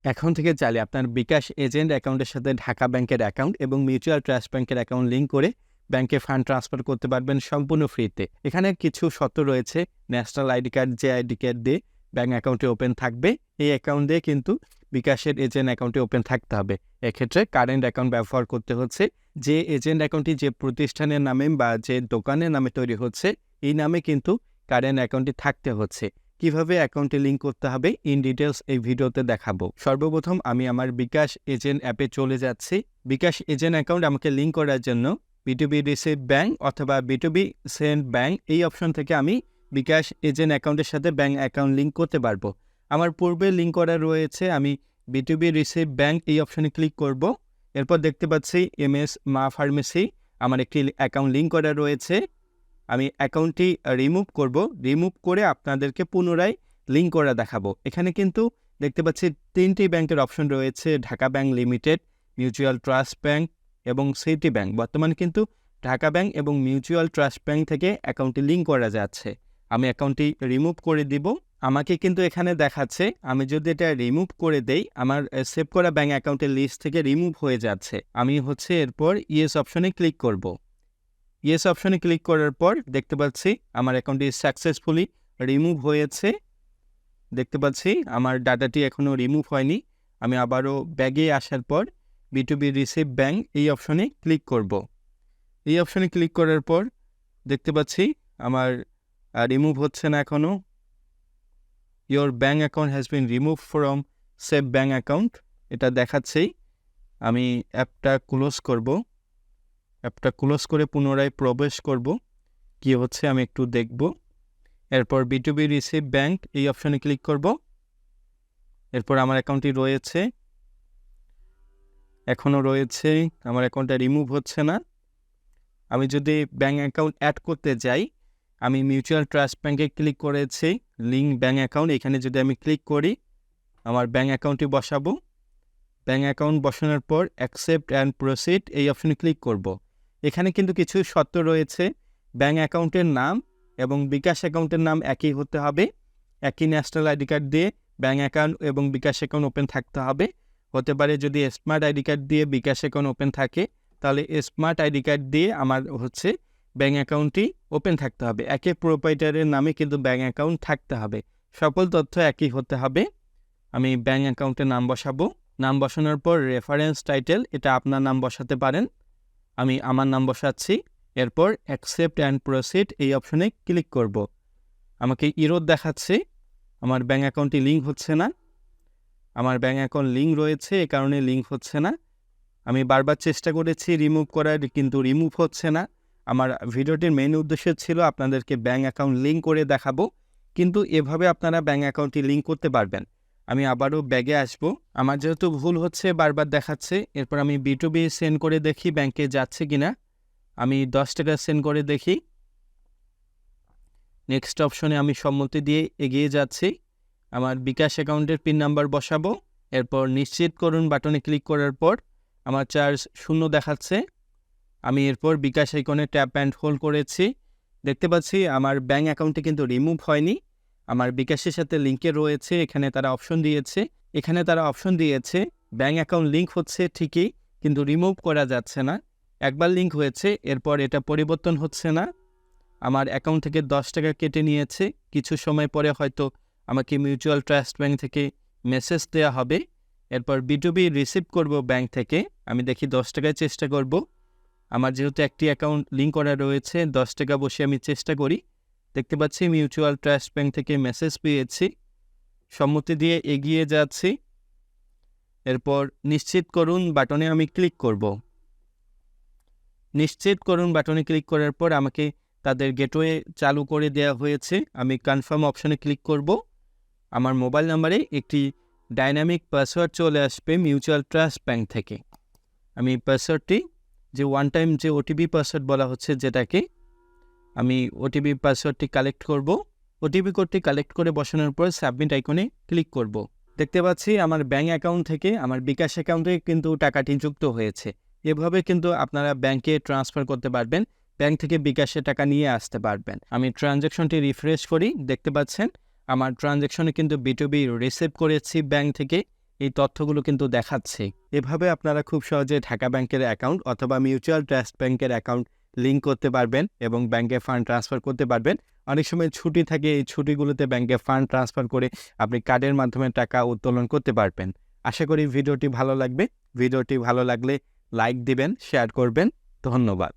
এখন থেকে চাইলে আপনার বিকাশ এজেন্ট অ্যাকাউন্টের সাথে ঢাকা ব্যাংকের অ্যাকাউন্ট এবং মিউচুয়াল ট্রাস্ট ব্যাংকের অ্যাকাউন্ট লিঙ্ক করে ব্যাংকে ফান্ড ট্রান্সফার করতে পারবেন সম্পূর্ণ ফ্রিতে। এখানে কিছু শর্ত রয়েছে। ন্যাশনাল আইডি কার্ড, যে আইডি কার্ড দিয়ে ব্যাংক অ্যাকাউন্টে ওপেন থাকবে, এই অ্যাকাউন্ট দিয়ে কিন্তু বিকাশের এজেন্ট অ্যাকাউন্টে ওপেন থাকতে হবে। এক্ষেত্রে কারেন্ট অ্যাকাউন্ট ব্যবহার করতে হচ্ছে। যে এজেন্ট অ্যাকাউন্টটি যে প্রতিষ্ঠানের নামে বা যে দোকানের নামে তৈরি হচ্ছে, এই নামে কিন্তু কারেন্ট অ্যাকাউন্টটি থাকতে হচ্ছে। কিভাবে অ্যাকাউন্টে লিঙ্ক করতে হবে ইন ডিটেলস এই ভিডিওতে দেখাবো। সর্বপ্রথম আমি আমার বিকাশ এজেন্ট অ্যাপে চলে যাচ্ছি। বিকাশ এজেন্ট অ্যাকাউন্ট আমাকে লিঙ্ক করার জন্য বিটুবি রিসিভ ব্যাংক অথবা বিটুবি সেন্ড ব্যাংক এই অপশন থেকে আমি বিকাশ এজেন্ট অ্যাকাউন্টের সাথে ব্যাংক অ্যাকাউন্ট লিঙ্ক করতে পারবো। আমার পূর্বে লিঙ্ক করা রয়েছে, আমি বিটুবি রিসিভ ব্যাংক এই অপশনে ক্লিক করব। এরপর দেখতে পাচ্ছি এমএস মা ফার্মেসি আমার একটি অ্যাকাউন্ট লিঙ্ক করা রয়েছে। আমি অ্যাকাউন্টটি রিমুভ করব। রিমুভ করে আপনাদেরকে পুনরায় লিঙ্ক করে দেখাবো। এখানে কিন্তু দেখতে পাচ্ছি 3টি ব্যাংকের অপশন রয়েছে, Dhaka bank limited, mutual trust bank এবং সিটি ব্যাংক। বর্তমানে কিন্তু ঢাকা ব্যাংক এবং মিউচুয়াল ট্রাস্ট ব্যাংক থেকে অ্যাকাউন্টটি লিঙ্ক করা যাচ্ছে। আমি অ্যাকাউন্টটি রিমুভ করে দিব। আমাকে কিন্তু এখানে দেখাচ্ছে আমি যদি এটা রিমুভ করে দেই, আমার সেভ করা ব্যাংক অ্যাকাউন্টের লিস্ট থেকে রিমুভ হয়ে যাচ্ছে। আমি এরপর ইয়েস অপশনে ক্লিক করব। ইয়েস অপশনে ক্লিক করার পর দেখতে পাচ্ছি আমার অ্যাকাউন্টটি সাকসেসফুলি রিমুভ হয়েছে। দেখতে পাচ্ছি আমার ডাটাটি এখনও রিমুভ হয়নি। আমি আবারও ব্যাগে আসার পর বিটুবি রিসিভ ব্যাংক এই অপশনে ক্লিক করব। এই অপশনে ক্লিক করার পর দেখতে পাচ্ছি আমার রিমুভ হচ্ছে না এখনও। Your bank account has been remove from save bank account, এটা দেখাচ্ছেই। আমি অ্যাপটা ক্লোজ করব। অ্যাপটা ক্লোজ করে পুনরায় প্রবেশ করব। কি হচ্ছে আমি একটু দেখব। এরপর বিটুবি রিসিভ ব্যাংক এই অপশনে ক্লিক করব। এরপর আমার অ্যাকাউন্টটি রয়েছে, এখনও রয়েছে, আমার অ্যাকাউন্টটা রিমুভ হচ্ছে না। আমি যদি ব্যাঙ্ক অ্যাকাউন্ট অ্যাড করতে যাই, আমি মিউচুয়াল ট্রাস্ট ব্যাংকে ক্লিক করেছি, লিঙ্ক ব্যাঙ্ক অ্যাকাউন্ট, এখানে যদি আমি ক্লিক করি আমার ব্যাঙ্ক অ্যাকাউন্টটি বসাবো। ব্যাঙ্ক অ্যাকাউন্ট বসানোর পর অ্যাকসেপ্ট অ্যান্ড প্রসিড এই অপশনে ক্লিক করব। এখানে কিন্তু কিছু শর্ত রয়েছে। ব্যাঙ্ক অ্যাকাউন্টের নাম এবং বিকাশ অ্যাকাউন্টের নাম একই হতে হবে। একই ন্যাশনাল আইডি কার্ড দিয়ে ব্যাঙ্ক অ্যাকাউন্ট এবং বিকাশ অ্যাকাউন্ট ওপেন থাকতে হবে। হতে পারে যদি স্মার্ট আইডি কার্ড দিয়ে বিকাশ অ্যাকাউন্ট ওপেন থাকে, তাহলে স্মার্ট আইডি কার্ড দিয়ে আমার ব্যাঙ্ক অ্যাকাউন্টটি ওপেন থাকতে হবে। একই প্রোপাইটারের নামে কিন্তু ব্যাঙ্ক অ্যাকাউন্ট থাকতে হবে। সকল তথ্য একই হতে হবে। আমি ব্যাঙ্ক অ্যাকাউন্টের নাম বসাবো। নাম বসানোর পর রেফারেন্স টাইটেল, এটা আপনার নাম বসাতে পারেন। আমি আমার নাম বসাচ্ছি। এরপর অ্যাকসেপ্ট অ্যান্ড প্রসিড এই অপশনে ক্লিক করব। আমাকে ইরোর দেখাচ্ছে, আমার ব্যাঙ্ক অ্যাকাউন্টটি লিঙ্ক হচ্ছে না। আমার ব্যাঙ্ক অ্যাকাউন্ট লিঙ্ক রয়েছে, এ কারণে লিঙ্ক হচ্ছে না। আমি বারবার চেষ্টা করেছি রিমুভ করার, কিন্তু রিমুভ হচ্ছে না। আমার ভিডিওটির মেইন উদ্দেশ্য ছিল আপনাদেরকে ব্যাঙ্ক অ্যাকাউন্ট লিঙ্ক করে দেখাবো, কিন্তু এভাবে আপনারা ব্যাঙ্ক অ্যাকাউন্টটি লিঙ্ক করতে পারবেন। আমি আবারও ব্যাগে আসব। আমার যেহেতু ভুল হচ্ছে বারবার দেখাচ্ছে, এরপর আমি বিটুবি সেন্ড করে দেখি ব্যাংকে যাচ্ছে কিনা। আমি 10 টাকা সেন্ড করে দেখি। নেক্সট অপশনে আমি সম্মতি দিয়ে এগিয়ে যাচ্ছি। আমার বিকাশ অ্যাকাউন্টের পিন নাম্বার বসাবো। এরপর নিশ্চিত করুন বাটনে ক্লিক করার পর আমার চার্জ 0 দেখাচ্ছে। আমি এরপর বিকাশ আইকনে ট্যাপ অ্যান্ড হোল্ড করেছি। দেখতে পাচ্ছি আমার ব্যাঙ্ক অ্যাকাউন্টটি কিন্তু রিমুভ হয়নি, আমার বিকাশের সাথে লিঙ্কে রয়েছে। এখানে তারা অপশন দিয়েছে ব্যাঙ্ক অ্যাকাউন্ট লিঙ্ক হচ্ছে ঠিকই, কিন্তু রিমুভ করা যাচ্ছে না। একবার লিঙ্ক হয়েছে, এরপর এটা পরিবর্তন হচ্ছে না। আমার অ্যাকাউন্ট থেকে 10 টাকা কেটে নিয়েছে। কিছু সময় পরে হয়তো আমাকে মিউচুয়াল ট্রাস্ট ব্যাংক থেকে মেসেজ দেওয়া হবে। এরপর বিটুবি রিসিভ করব ব্যাংক থেকে। আমি দেখি 10 টাকায় চেষ্টা করব। আমার যেহেতু একটি অ্যাকাউন্ট লিঙ্ক করা রয়েছে, 10 টাকা বসে আমি চেষ্টা করি। দেখতে পাচ্ছি মিউচুয়াল ট্রাস্ট ব্যাংক থেকে মেসেজ পেয়েছি। সম্মতি দিয়ে এগিয়ে যাচ্ছি। এরপর নিশ্চিত করুন বাটনে আমি ক্লিক করব। নিশ্চিত করুন বাটনে ক্লিক করার পর আমাকে তাদের গেটওয়ে চালু করে দেওয়া হয়েছে। আমি কনফার্ম অপশনে ক্লিক করব। আমার মোবাইল নাম্বারে একটি ডাইনামিক পাসওয়ার্ড চলে আসবে মিউচুয়াল ট্রাস্ট ব্যাংক থেকে। আমি পাসওয়ার্ডটি, যে ওয়ান টাইম যে ওটিপি পাসওয়ার্ড বলা হচ্ছে যেটাকে, আমি ওটিপি পাসওয়ার্ডটি কালেক্ট করব। ওটিপি কোডটি কালেক্ট করে বসানোর পর সাবমিট আইকনে ক্লিক করব। দেখতে পাচ্ছি আমার ব্যাঙ্ক অ্যাকাউন্ট থেকে আমার বিকাশ অ্যাকাউন্টে কিন্তু টাকাটি যুক্ত হয়েছে। এভাবে কিন্তু আপনারা ব্যাংকে ট্রান্সফার করতে পারবেন, ব্যাংক থেকে বিকাশে টাকা নিয়ে আসতে পারবেন। আমি ট্রানজ্যাকশনটি রিফ্রেশ করি। দেখতে পাচ্ছেন আমার ট্রানজ্যাকশনে কিন্তু বিটুবি রিসিভ করেছি ব্যাংক থেকে, এই তথ্যগুলো কিন্তু দেখাচ্ছে। এভাবে আপনারা খুব সহজে ঢাকা ব্যাংকের অ্যাকাউন্ট অথবা মিউচুয়াল ট্রাস্ট ব্যাংকের অ্যাকাউন্ট লিঙ্ক করতে পারবেন এবং ব্যাংকে ফান্ড ট্রান্সফার করতে পারবেন। অনেক সময় ছুটি থাকে, এই ছুটিগুলোতে ব্যাংকে ফান্ড ট্রান্সফার করে আপনি কার্ডের মাধ্যমে টাকা উত্তোলন করতে পারবেন। আশা করি ভিডিওটি ভালো লাগবে। ভিডিওটি ভালো লাগলে লাইক দিবেন, শেয়ার করবেন। ধন্যবাদ।